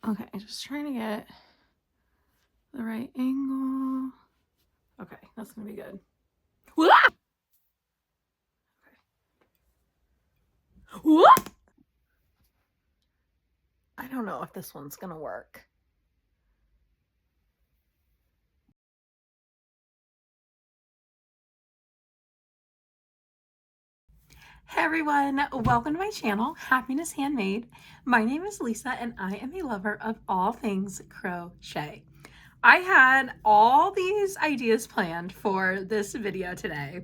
Okay, just trying to get the right angle. Okay, that's gonna be good. Okay. I don't know if this one's gonna work. Hey everyone, welcome to my channel, Happiness Handmade. My name is Lisa and I am a lover of all things crochet. I had all these ideas planned for this video today,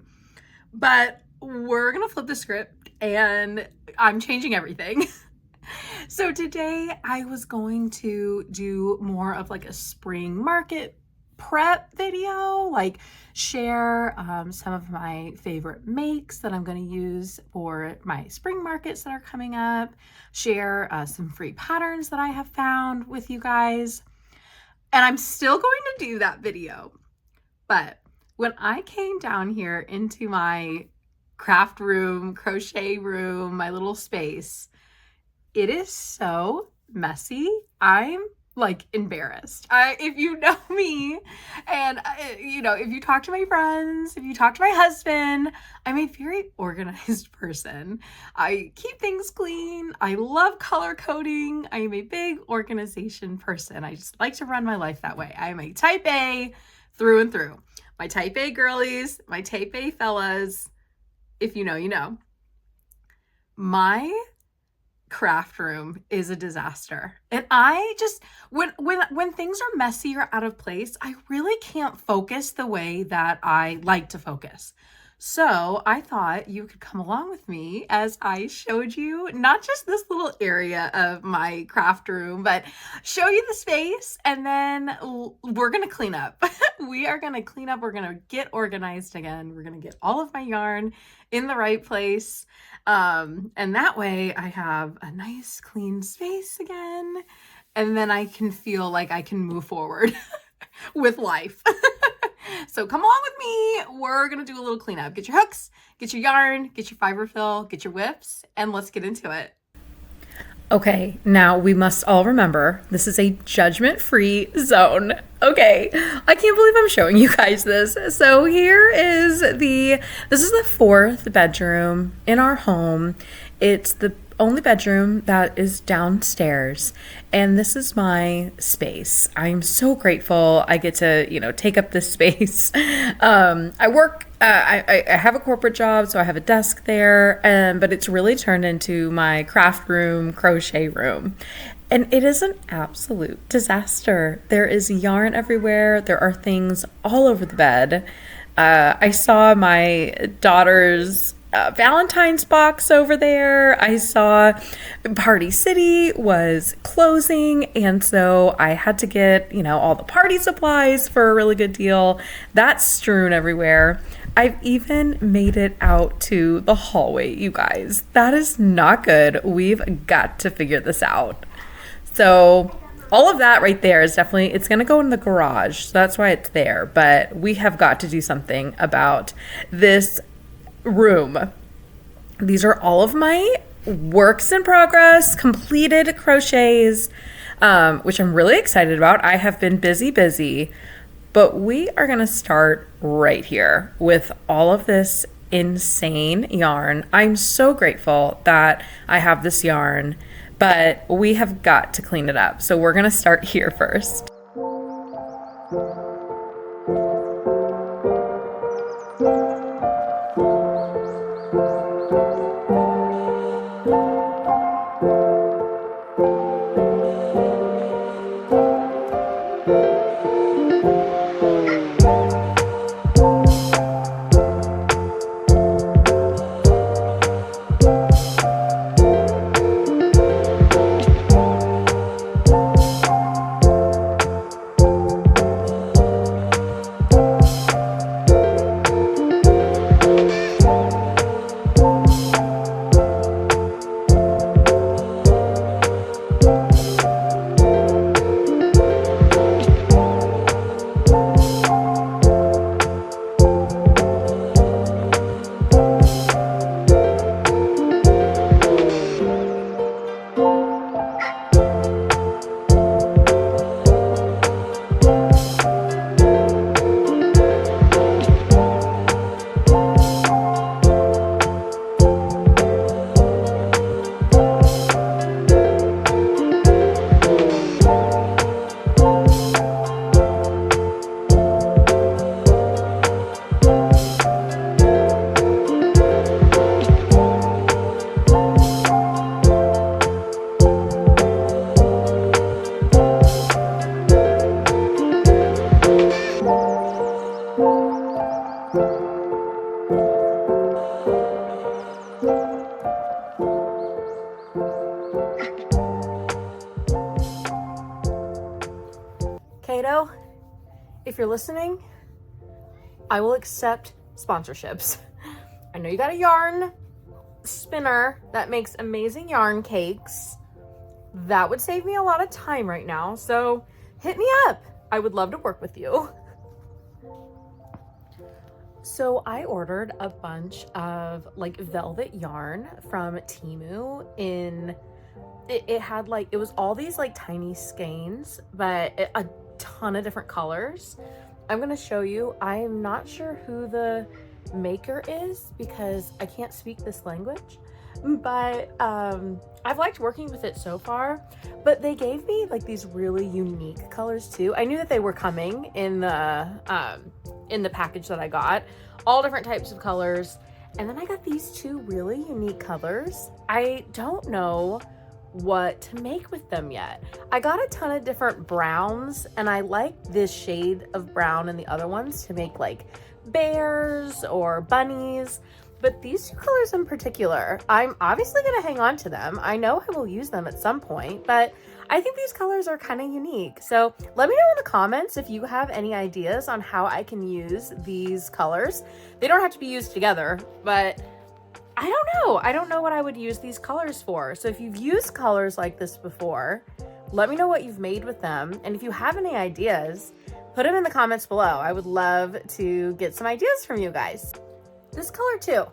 but we're gonna flip the script and I'm changing everything. So today I was going to do more of like a spring market prep video, like share some of my favorite makes that I'm going to use for my spring markets that are coming up, share some free patterns that I have found with you guys. And I'm still going to do that video. But when I came down here into my craft room, crochet room, my little space, it is so messy. I'm like embarrassed. If you know me and you know, if you talk to my friends, if you talk to my husband, I'm a very organized person. I keep things clean. I love color coding. I am a big organization person. I just like to run my life that way. I am a type A through and through. My type A girlies, my type A fellas, if you know, you know. My craft room is a disaster. And I just, when things are messy or out of place, I really can't focus the way that I like to focus. So I thought you could come along with me as I showed you not just this little area of my craft room, but show you the space, and then we're gonna clean up. We are gonna clean up, we're gonna get organized again, we're gonna get all of my yarn in the right place. And that way I have a nice clean space again, and then I can feel like I can move forward with life. So come along with me. We're gonna do a little cleanup. Get your hooks, get your yarn, get your fiber fill, get your whips, and let's get into it. Okay, now we must all remember this is a judgment-free zone. Okay, I can't believe I'm showing you guys this. So this is the fourth bedroom in our home. It's the only bedroom that is downstairs, and this is my space. I'm so grateful I get to, you know, take up this space. I work, I have a corporate job, so I have a desk there, but it's really turned into my craft room, crochet room. And it is an absolute disaster. There is yarn everywhere. There are things all over the bed. I saw my daughter's Valentine's box over there. I saw Party City was closing, and so I had to get, you know, all the party supplies for a really good deal. That's strewn everywhere. I've even made it out to the hallway, you guys. That is not good. We've got to figure this out. So all of that right there is definitely, it's going to go in the garage. So that's why it's there. But we have got to do something about this room. These are all of my works in progress, completed crochets, which I'm really excited about. I have been busy, but we are going to start right here with all of this insane yarn. I'm so grateful that I have this yarn, but we have got to clean it up. So we're going to start here first. Tomato, if you're listening, I will accept sponsorships. I know you got a yarn spinner that makes amazing yarn cakes. That would save me a lot of time right now, so hit me up. I would love to work with you. So I ordered a bunch of like velvet yarn from Temu it had like, it was all these like tiny skeins, but a ton of different colors. I'm going to show you. I am not sure who the maker is because I can't speak this language, but I've liked working with it so far. But they gave me like these really unique colors too. I knew that they were coming in the package that I got, all different types of colors. And then I got these two really unique colors. I don't know what to make with them yet. I got a ton of different browns, and I like this shade of brown and the other ones to make like bears or bunnies. But these two colors in particular, I'm obviously going to hang on to them. I know I will use them at some point, but I think these colors are kind of unique. So let me know in the comments if you have any ideas on how I can use these colors. They don't have to be used together, but I don't know. I don't know what I would use these colors for. So if you've used colors like this before, let me know what you've made with them. And if you have any ideas, put them in the comments below. I would love to get some ideas from you guys. This color too.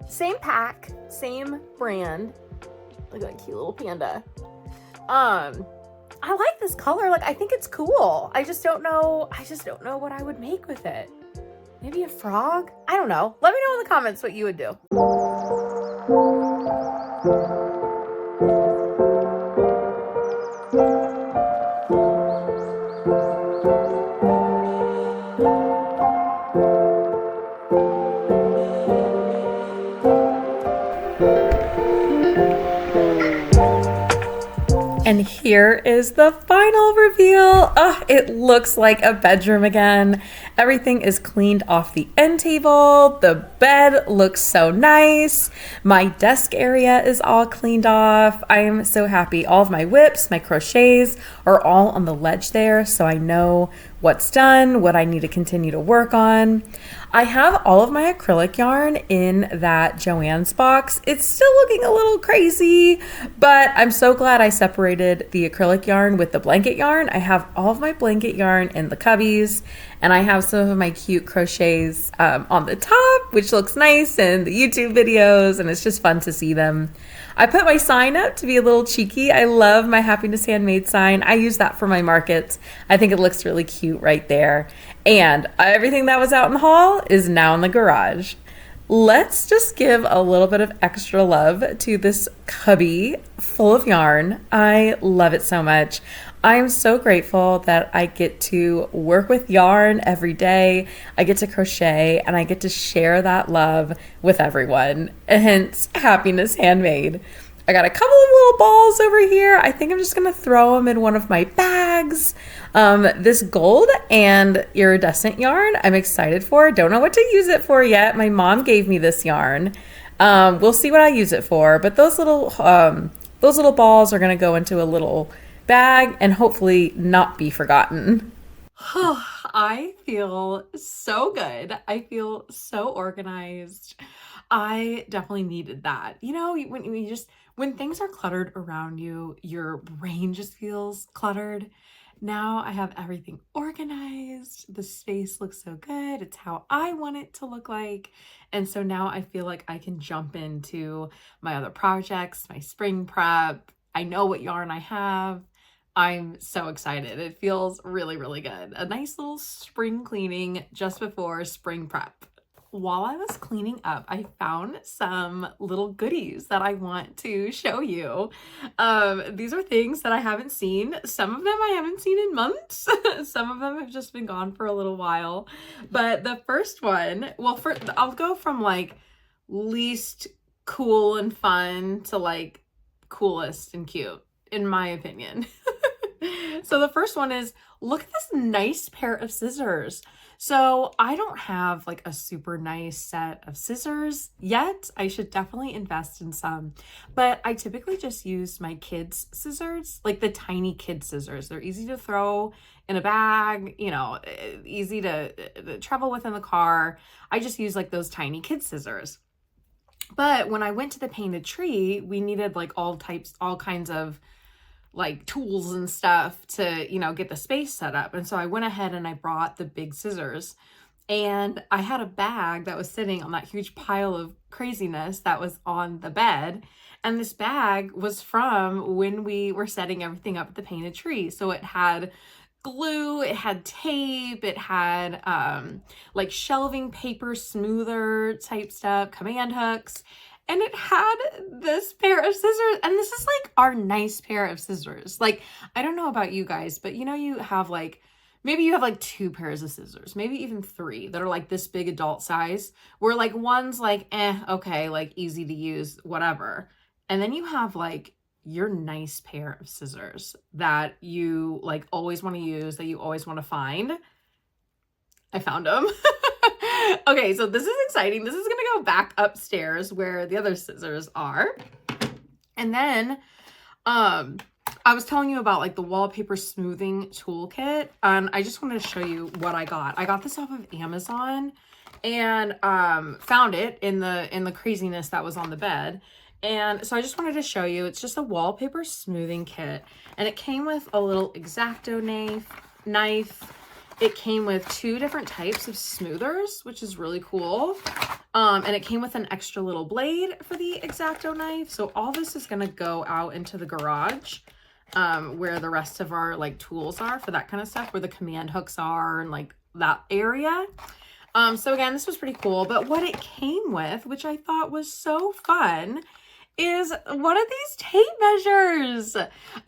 Same pack, same brand. Look at that cute little panda. I like this color. Like, I think it's cool. I just don't know what I would make with it. Maybe a frog? I don't know. Let me know in the comments what you would do. And here is the final reveal. Oh, it looks like a bedroom again. Everything is cleaned off the end table. The bed looks so nice. My desk area is all cleaned off. I am so happy. All of my whips, my crochets are all on the ledge there, so I know what's done, what I need to continue to work on. I have all of my acrylic yarn in that Joann's box. It's still looking a little crazy, but I'm so glad I separated the acrylic yarn with the blanket yarn. I have all of my blanket yarn in the cubbies, and I have some of my cute crochets on the top, which looks nice in the YouTube videos, and it's just fun to see them. I put my sign up to be a little cheeky. I love my Happiness Handmade sign. I use that for my markets. I think it looks really cute right there. And everything that was out in the hall is now in the garage. Let's just give a little bit of extra love to this cubby full of yarn. I love it so much. I'm so grateful that I get to work with yarn every day. I get to crochet and I get to share that love with everyone. Hence, Happiness Handmade. I got a couple of little balls over here. I think I'm just going to throw them in one of my bags. This gold and iridescent yarn I'm excited for. Don't know what to use it for yet. My mom gave me this yarn. We'll see what I use it for. But those little balls are going to go into a little bag and hopefully not be forgotten. I feel so good. I feel so organized. I definitely needed that. You know, when things are cluttered around you, your brain just feels cluttered. Now I have everything organized. The space looks so good. It's how I want it to look like. And so now I feel like I can jump into my other projects, my spring prep. I know what yarn I have. I'm so excited. It feels really, really good. A nice little spring cleaning just before spring prep. While I was cleaning up, I found some little goodies that I want to show you. These are things that I haven't seen. Some of them I haven't seen in months. Some of them have just been gone for a little while. But the first one, well, I'll go from like least cool and fun to like coolest and cute, in my opinion. So the first one is, look at this nice pair of scissors. So I don't have like a super nice set of scissors yet. I should definitely invest in some, but I typically just use my kids' scissors, like the tiny kid scissors. They're easy to throw in a bag, you know, easy to travel with in the car. I just use like those tiny kid scissors. But when I went to the painted tree, we needed like all kinds of like tools and stuff to, you know, get the space set up. And so I went ahead and I brought the big scissors, and I had a bag that was sitting on that huge pile of craziness that was on the bed. And this bag was from when we were setting everything up at the painted tree. So it had glue, it had tape, it had like shelving paper, smoother type stuff, command hooks, and it had this pair of scissors. And this is like our nice pair of scissors. Like, I don't know about you guys, but you know, you have like, maybe you have like 2 pairs of scissors, maybe even 3 that are like this big adult size, where like one's like, okay, like easy to use, whatever. And then you have like your nice pair of scissors that you like always want to use, that you always want to find. I found them. Okay, so this is exciting. This is gonna go back upstairs where the other scissors are. And then I was telling you about like the wallpaper smoothing toolkit, and I just wanted to show you what I got. I got this off of Amazon, and found it in the craziness that was on the bed. And so I just wanted to show you, it's just a wallpaper smoothing kit, and it came with a little X-Acto knife. It came with 2 different types of smoothers, which is really cool. And it came with an extra little blade for the X-Acto knife. So all this is gonna go out into the garage, where the rest of our like tools are for that kind of stuff, where the command hooks are and like that area. So again, this was pretty cool. But what it came with, which I thought was so fun, is one of these tape measures.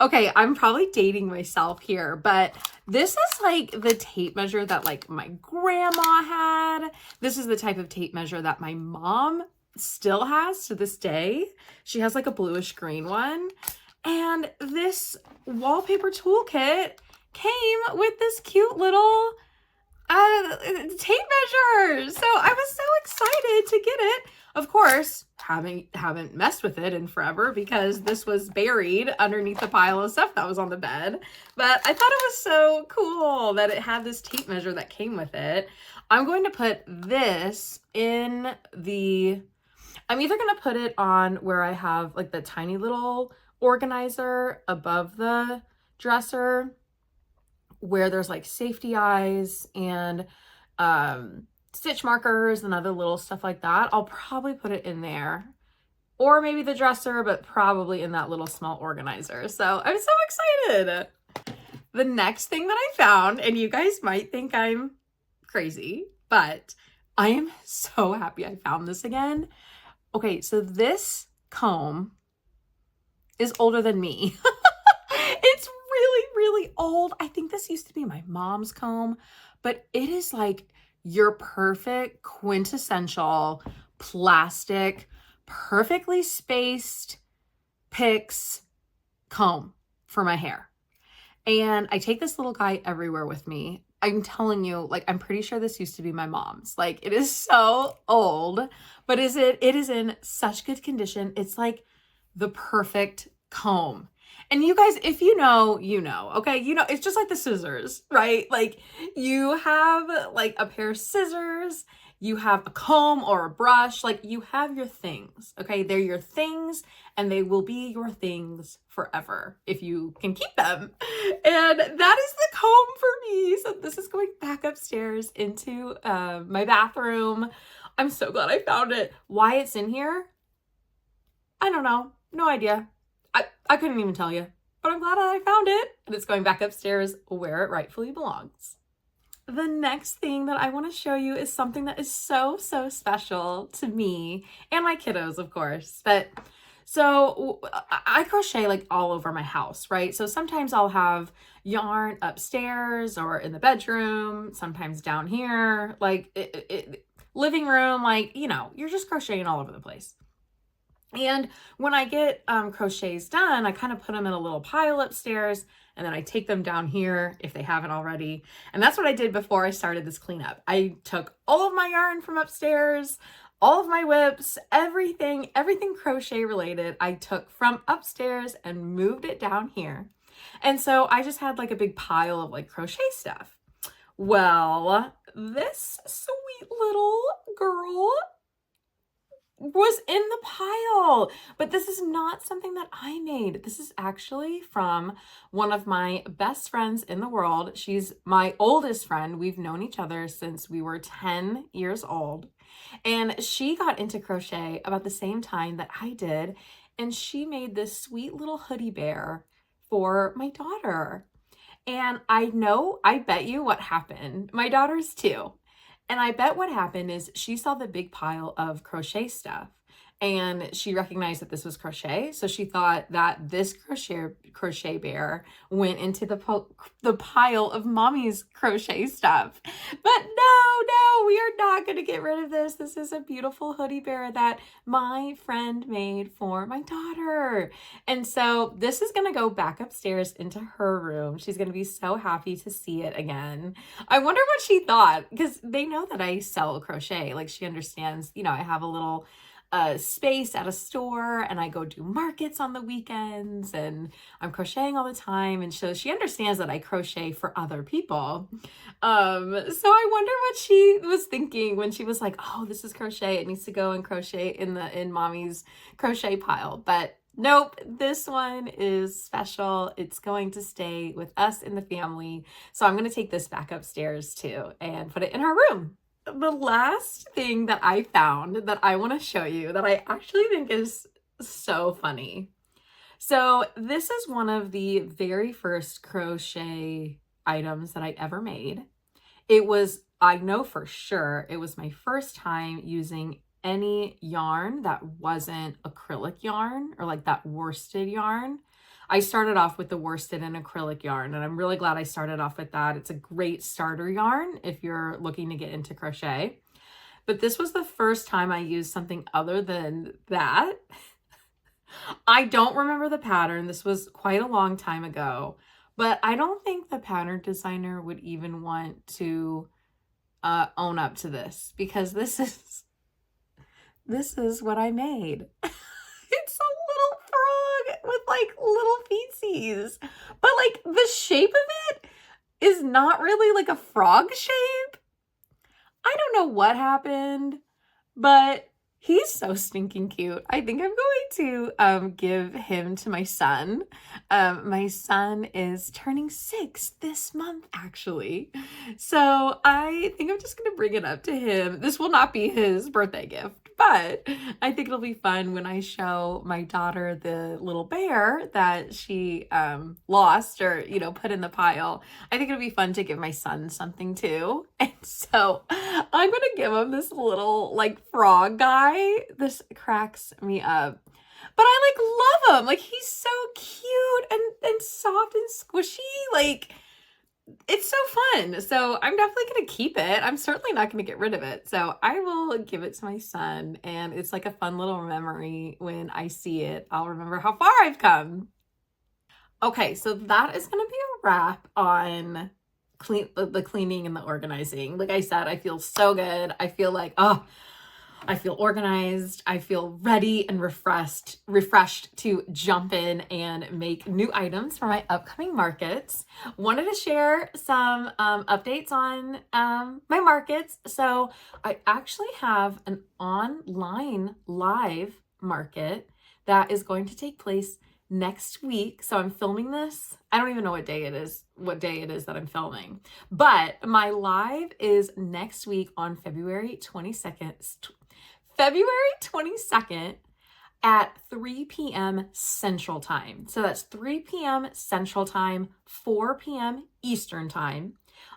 Okay, I'm probably dating myself here, but this is like the tape measure that like my grandma had. This is the type of tape measure that my mom still has to this day. She has like a bluish green one. And this wallpaper toolkit came with this cute little tape measure. So I was so excited to get it. Of course, haven't messed with it in forever because this was buried underneath the pile of stuff that was on the bed. But I thought it was so cool that it had this tape measure that came with it. I'm going to put this in the, I'm either going to put it on where I have like the tiny little organizer above the dresser, where there's like safety eyes and stitch markers and other little stuff like that. I'll probably put it in there, or maybe the dresser, but probably in that little small organizer. So I'm so excited. The next thing that I found, and you guys might think I'm crazy, but I am so happy I found this again. Okay, so this comb is older than me. It's really, really old. I think this used to be my mom's comb, but it is like your perfect quintessential plastic, perfectly spaced picks comb for my hair. And I take this little guy everywhere with me. I'm telling you, like, I'm pretty sure this used to be my mom's. Like, it is so old, but it is in such good condition. It's like the perfect comb. And you guys, if you know, you know, okay? You know, it's just like the scissors, right? Like, you have like a pair of scissors, you have a comb or a brush, like you have your things, okay? They're your things, and they will be your things forever if you can keep them. And that is the comb for me. So this is going back upstairs into my bathroom. I'm so glad I found it. Why it's in here, I don't know. No idea. I couldn't even tell you, but I'm glad I found it, and it's going back upstairs where it rightfully belongs. The next thing that I want to show you is something that is so, so special to me and my kiddos, of course. But so I crochet like all over my house, right? So sometimes I'll have yarn upstairs or in the bedroom, sometimes down here, like living room, like, you know, you're just crocheting all over the place. And when I get crochets done, I kind of put them in a little pile upstairs, and then I take them down here if they haven't already. And that's what I did before I started this cleanup. I took all of my yarn from upstairs, all of my whips, everything crochet related, I took from upstairs and moved it down here. And so I just had like a big pile of like crochet stuff. Well, this sweet little girl was in the pile, but this is not something that I made. This is actually from one of my best friends in the world. She's my oldest friend. We've known each other since we were 10 years old, and she got into crochet about the same time that I did, and she made this sweet little hoodie bear for my daughter. And I bet you what happened. My daughter's too. And I bet what happened is she saw the big pile of crochet stuff and she recognized that this was crochet. So she thought that this crochet bear went into the pile of mommy's crochet stuff. But no, we are not going to get rid of this. This is a beautiful hoodie bear that my friend made for my daughter. And so this is going to go back upstairs into her room. She's going to be so happy to see it again. I wonder what she thought, because they know that I sell crochet. Like, she understands, I have a little space at a store and I go do markets on the weekends and I'm crocheting all the time. And so she understands that I crochet for other people. So I wonder what she was thinking when she was like, oh, this is crochet. It needs to go and crochet in mommy's crochet pile. But nope, this one is special. It's going to stay with us in the family. So I'm going to take this back upstairs too and put it in her room. The last thing that I found that I want to show you that I actually think is so funny. So this is one of the very first crochet items that I ever made. I know for sure, it was my first time using any yarn that wasn't acrylic yarn or like that worsted yarn. I started off with the worsted and acrylic yarn, and I'm really glad I started off with that. It's a great starter yarn if you're looking to get into crochet. But this was the first time I used something other than that. I don't remember the pattern. This was quite a long time ago, but I don't think the pattern designer would even want to own up to this, because this is what I made. It's a little frog with like little feetsies, but like the shape of it is not really like a frog shape. I don't know what happened, but he's so stinking cute. I think I'm going to give him to my son. My son is turning 6 this month, actually. So I think I'm just going to bring it up to him. This will not be his birthday gift, but I think it'll be fun when I show my daughter the little bear that she lost or, put in the pile. I think it'll be fun to give my son something too. And so I'm going to give him this little like frog guy. This cracks me up. But I like love him. Like, he's so cute and soft and squishy. Like, it's so fun. So I'm definitely going to keep it. I'm certainly not going to get rid of it. So I will give it to my son. And it's like a fun little memory. When I see it, I'll remember how far I've come. Okay, so that is going to be a wrap on the cleaning and the organizing. Like I said, I feel so good. I feel like, I feel organized. I feel ready and refreshed to jump in and make new items for my upcoming markets. Wanted to share some updates on my markets. So I actually have an online live market that is going to take place next week. So I'm filming this. I don't even know what day it is that I'm filming, but my live is next week on February 22nd at 3 p.m. Central Time. So that's 3 p.m. Central Time, 4 p.m. Eastern Time.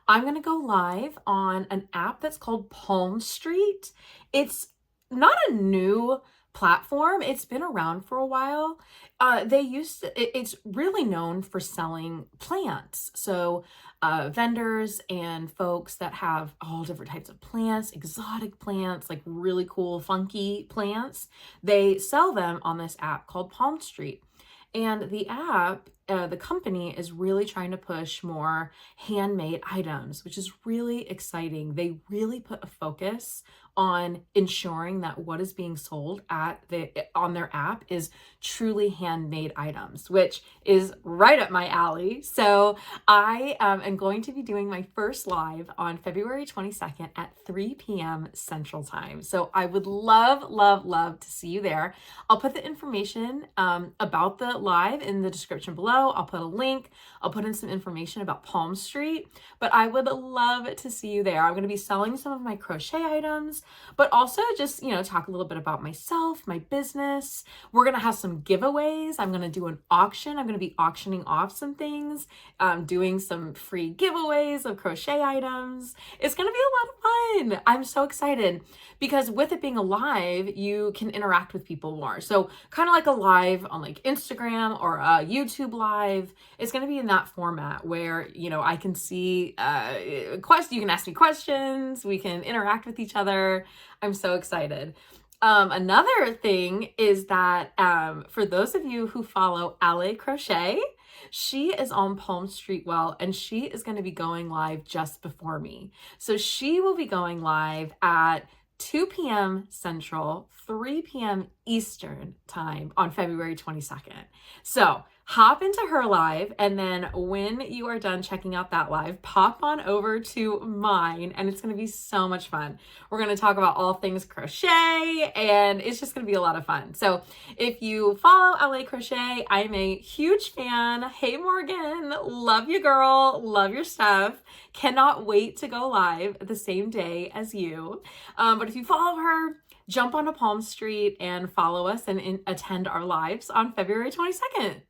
I'm going to go live on an app that's called Palm Street. It's not a new platform. It's been around for a while. It's really known for selling plants. So vendors and folks that have all different types of plants, exotic plants, like really cool, funky plants, they sell them on this app called Palm Street. And the app, the company is really trying to push more handmade items, which is really exciting. They really put a focus on ensuring that what is being sold on their app is truly handmade items, which is right up my alley. So I am going to be doing my first live on February 22nd at 3 p.m. Central Time. So I would love, love, love to see you there. I'll put the information about the live in the description below. I'll put a link. I'll put in some information about Palm Street, but I would love to see you there. I'm going to be selling some of my crochet items, but also just, talk a little bit about myself, my business. We're going to have some giveaways. I'm going to do an auction. I'm going to be auctioning off some things, doing some free giveaways of crochet items. It's going to be a lot of fun. I'm so excited because with it being a live, you can interact with people more. So kind of like a live on like Instagram or a YouTube live. It's going to be in that format where, I can see you can ask me questions. We can interact with each other. I'm so excited. Another thing is that for those of you who follow Lovey Crochet, she is on Palm Street and she is going to be going live just before me. So she will be going live at 2 p.m. Central, 3 p.m. Eastern time on February 22nd. So hop into her live, and then when you are done checking out that live, pop on over to mine, and it's going to be so much fun. We're going to talk about all things crochet, and it's just going to be a lot of fun. So if you follow Lovey Crochet, I'm a huge fan. Hey, Morgan, love you, girl. Love your stuff. Cannot wait to go live the same day as you. But if you follow her, jump onto Palm Street and follow us and attend our lives on February 22nd.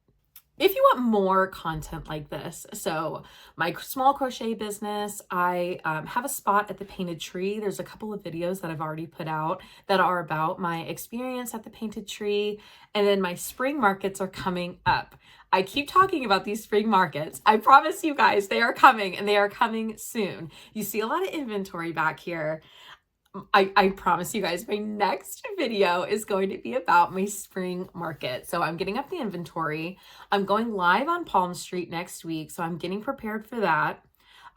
If you want more content like this, so my small crochet business, I have a spot at the Painted Tree. There's a couple of videos that I've already put out that are about my experience at the Painted Tree. And then my spring markets are coming up. I keep talking about these spring markets. I promise you guys, they are coming, and they are coming soon. You see a lot of inventory back here. I promise you guys, my next video is going to be about my spring market. So I'm getting up the inventory. I'm going live on Palm Street next week, so I'm getting prepared for that.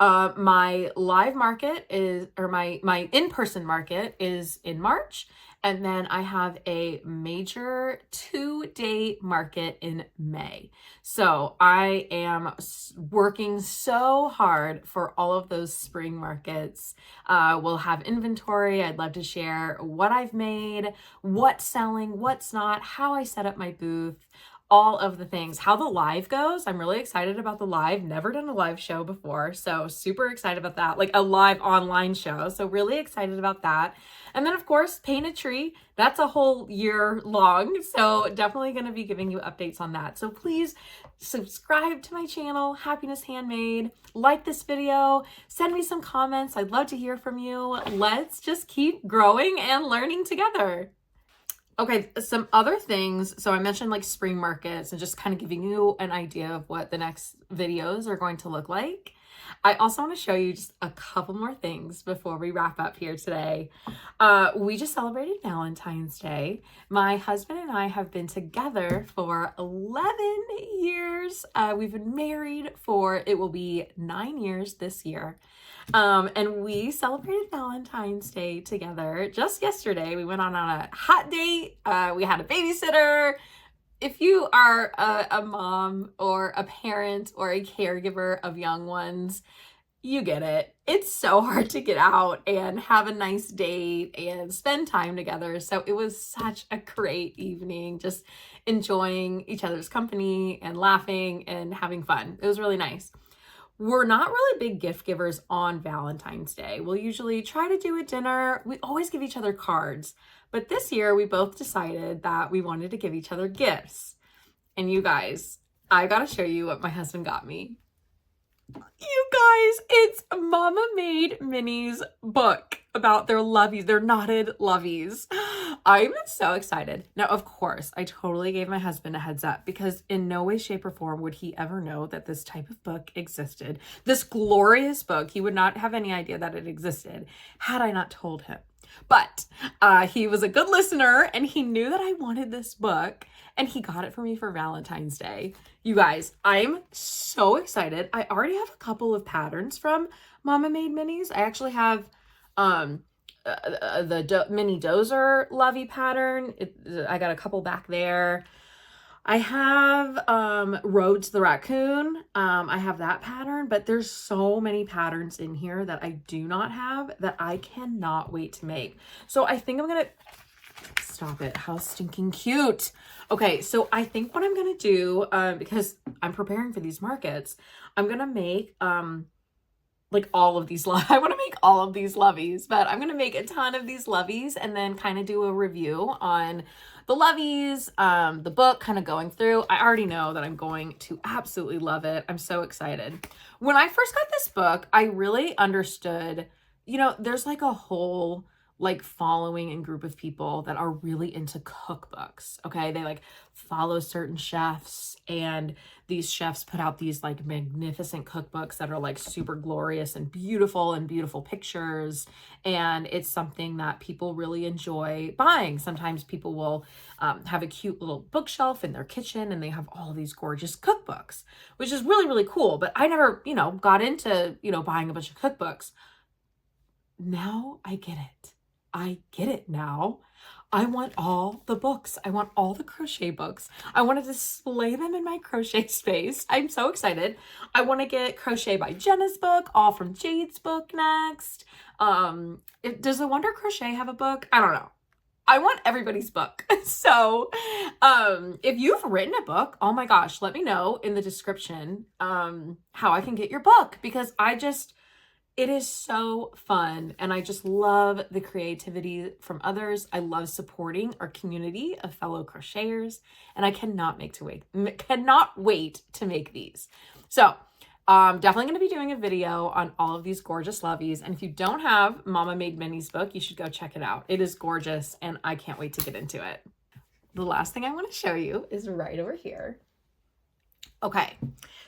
My live market my in-person market is in March. And then I have a major 2-day market in May. So I am working so hard for all of those spring markets. We'll have inventory. I'd love to share what I've made, what's selling, what's not, how I set up my booth, all of the things, how the live goes. I'm really excited about the live. Never done a live show before, so super excited about that, like a live online show. So really excited about that. And then of course, Painted Tree, that's a whole year long. So definitely going to be giving you updates on that. So please subscribe to my channel, Happiness Handmade, like this video, send me some comments. I'd love to hear from you. Let's just keep growing and learning together. Okay, some other things. So I mentioned like spring markets and just kind of giving you an idea of what the next videos are going to look like. I also want to show you just a couple more things before we wrap up here today. We just celebrated Valentine's Day. My husband and I have been together for 11 years. We've been married it will be 9 years this year. And we celebrated Valentine's Day together just yesterday. We went on a hot date. We had a babysitter. If you are a mom or a parent or a caregiver of young ones, you get it. It's so hard to get out and have a nice date and spend time together. So it was such a great evening, just enjoying each other's company and laughing and having fun. It was really nice. We're not really big gift givers on Valentine's Day. We'll usually try to do a dinner. We always give each other cards. But this year, we both decided that we wanted to give each other gifts. And you guys, I gotta show you what my husband got me. You guys, it's Mamamademinis book about their loveys, their knotted loveys. I'm so excited. Now, of course, I totally gave my husband a heads up because in no way, shape, or form would he ever know that this type of book existed. This glorious book, he would not have any idea that it existed had I not told him. But he was a good listener and he knew that I wanted this book and he got it for me for Valentine's Day. You guys, I'm so excited. I already have a couple of patterns from mamamademinis. I actually have the mini dozer Lovey pattern. I got a couple back there. I have Rhodes the raccoon. I have that pattern, but there's so many patterns in here that I do not have that I cannot wait to make. So I think I'm gonna stop it. How stinking cute. Okay, so I think what I'm gonna do, because I'm preparing for these markets, I'm gonna make like all of these I want to make all of these loveys, but I'm going to make a ton of these loveys and then kind of do a review on the loveys, the book, kind of going through. I already know that I'm going to absolutely love it. I'm so excited. When I first got this book, I really understood, you know, there's like a whole like following and group of people that are really into cookbooks. Okay. They like follow certain chefs and these chefs put out these like magnificent cookbooks that are like super glorious and beautiful pictures. And it's something that people really enjoy buying. Sometimes people will have a cute little bookshelf in their kitchen and they have all these gorgeous cookbooks, which is really, really cool. But I never, you know, got into, you know, buying a bunch of cookbooks. Now I get it. I get it now. I want all the books. I want all the crochet books. I want to display them in my crochet space. I'm so excited. I want to get Crochet by Jenna's book, All from Jade's book next. Does the Wonder Crochet have a book? I don't know. I want everybody's book. So if you've written a book, oh my gosh, let me know in the description how I can get your book, because it is so fun and I just love the creativity from others. I love supporting our community of fellow crocheters and I cannot wait to make these. So definitely going to be doing a video on all of these gorgeous loveys. And if you don't have mamamademinis book, you should go check it out. It is gorgeous and I can't wait to get into it. The last thing I want to show you is right over here. Okay,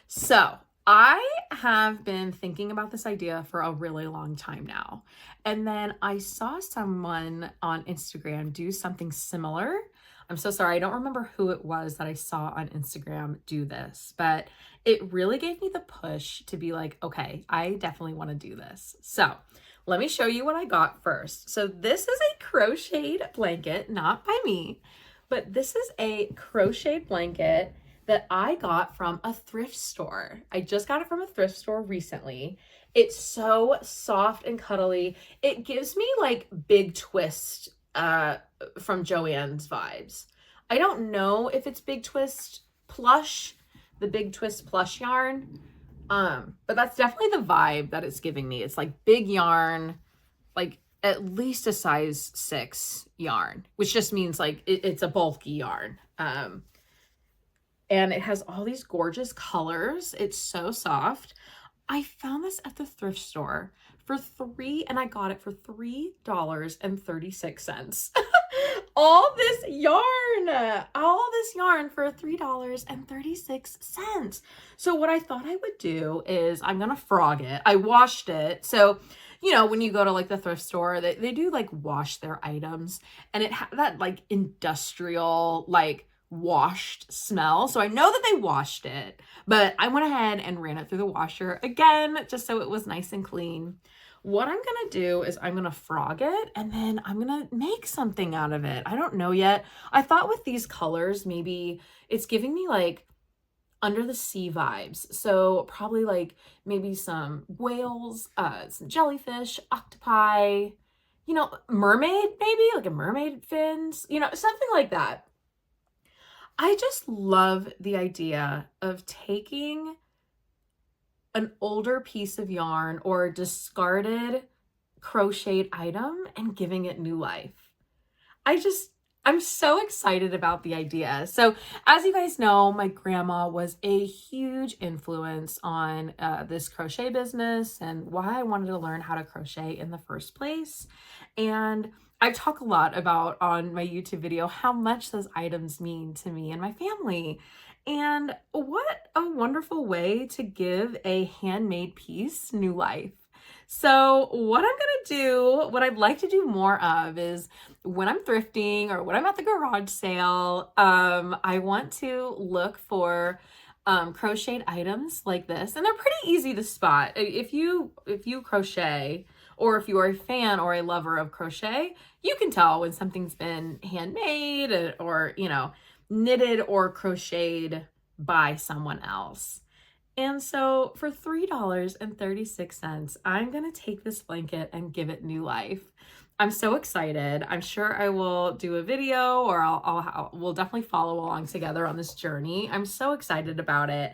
so I have been thinking about this idea for a really long time now. And then I saw someone on Instagram do something similar. I'm so sorry. I don't remember who it was that I saw on Instagram do this, but it really gave me the push to be like, okay, I definitely want to do this. So let me show you what I got first. So this is a crocheted blanket, not by me, but this is a crocheted blanket that I got from a thrift store. I just got it from a thrift store recently. It's so soft and cuddly. It gives me like Big Twist from Joann's vibes. I don't know if it's Big Twist plush, the Big Twist plush yarn, but that's definitely the vibe that it's giving me. It's like big yarn, like at least a size 6 yarn, which just means like it's a bulky yarn. And it has all these gorgeous colors. It's so soft. I found this at the thrift store for and I got it for $3.36. all this yarn for $3.36. So what I thought I would do is I'm gonna frog it. I washed it. So, you know, when you go to like the thrift store, they do like wash their items and it had that like industrial, like washed smell. So I know that they washed it, but I went ahead and ran it through the washer again, just so it was nice and clean. What I'm going to do is I'm going to frog it and then I'm going to make something out of it. I don't know yet. I thought with these colors, maybe it's giving me like under the sea vibes. So probably like maybe some whales, some jellyfish, octopi, you know, mermaid, maybe like a mermaid fins, you know, something like that. I just love the idea of taking an older piece of yarn or a discarded crocheted item and giving it new life. I'm so excited about the idea. So, as you guys know, my grandma was a huge influence on this crochet business and why I wanted to learn how to crochet in the first place. And I talk a lot about on my YouTube video how much those items mean to me and my family. And what a wonderful way to give a handmade piece new life. So, what I'm gonna do, what I'd like to do more of is when I'm thrifting or when I'm at the garage sale, I want to look for crocheted items like this, and they're pretty easy to spot. If you crochet, or if you are a fan or a lover of crochet, you can tell when something's been handmade or knitted or crocheted by someone else. And so for $3.36, I'm going to take this blanket and give it new life. I'm so excited. I'm sure I will do a video, or we'll definitely follow along together on this journey. I'm so excited about it.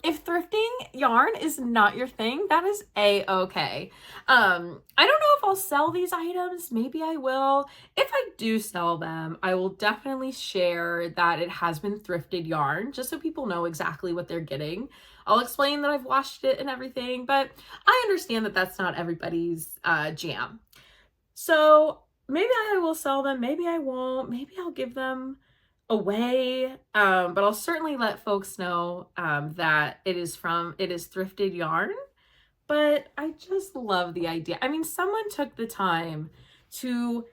If thrifting yarn is not your thing, that is a-okay. I don't know if I'll sell these items. Maybe I will. If I do sell them, I will definitely share that it has been thrifted yarn, just so people know exactly what they're getting. I'll explain that I've washed it and everything, but I understand that that's not everybody's jam. So maybe I will sell them, maybe I won't, maybe I'll give them away, but I'll certainly let folks know that it is thrifted yarn. But I just love the idea. I mean, someone took the time to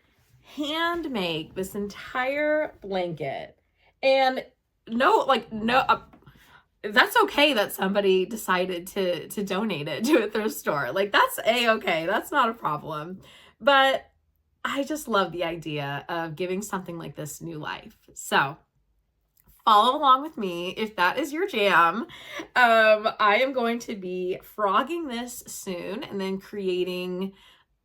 hand make this entire blanket, and that's okay that somebody decided to donate it to a thrift store. Like, that's a-okay. That's not a problem. But I just love the idea of giving something like this new life. So follow along with me if that is your jam. I am going to be frogging this soon and then creating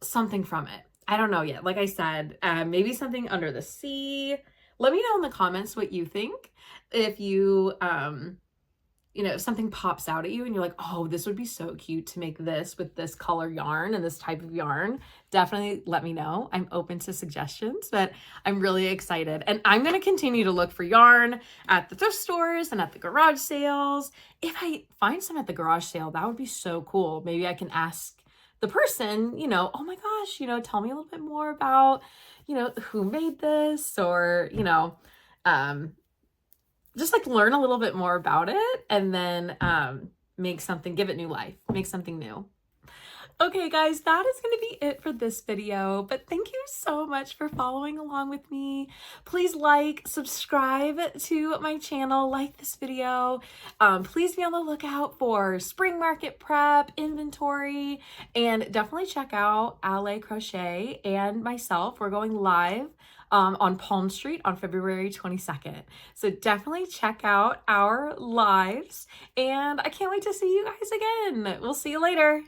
something from it. I don't know yet. Like I said, maybe something under the sea. Let me know in the comments what you think. If you if something pops out at you and you're like, oh, this would be so cute to make this with this color yarn and this type of yarn, definitely let me know. I'm open to suggestions, but I'm really excited. And I'm going to continue to look for yarn at the thrift stores and at the garage sales. If I find some at the garage sale, that would be so cool. Maybe I can ask the person, oh my gosh, tell me a little bit more about, who made this, or, just like learn a little bit more about it, and then give it new life, make something new. Okay, guys, that is going to be it for this video, but thank you so much for following along with me. Please subscribe to my channel, like this video. Please be on the lookout for spring market prep, inventory, and definitely check out Lovey Crochet and myself. We're going live on Palm Street on February 22nd. So definitely check out our lives, and I can't wait to see you guys again. We'll see you later.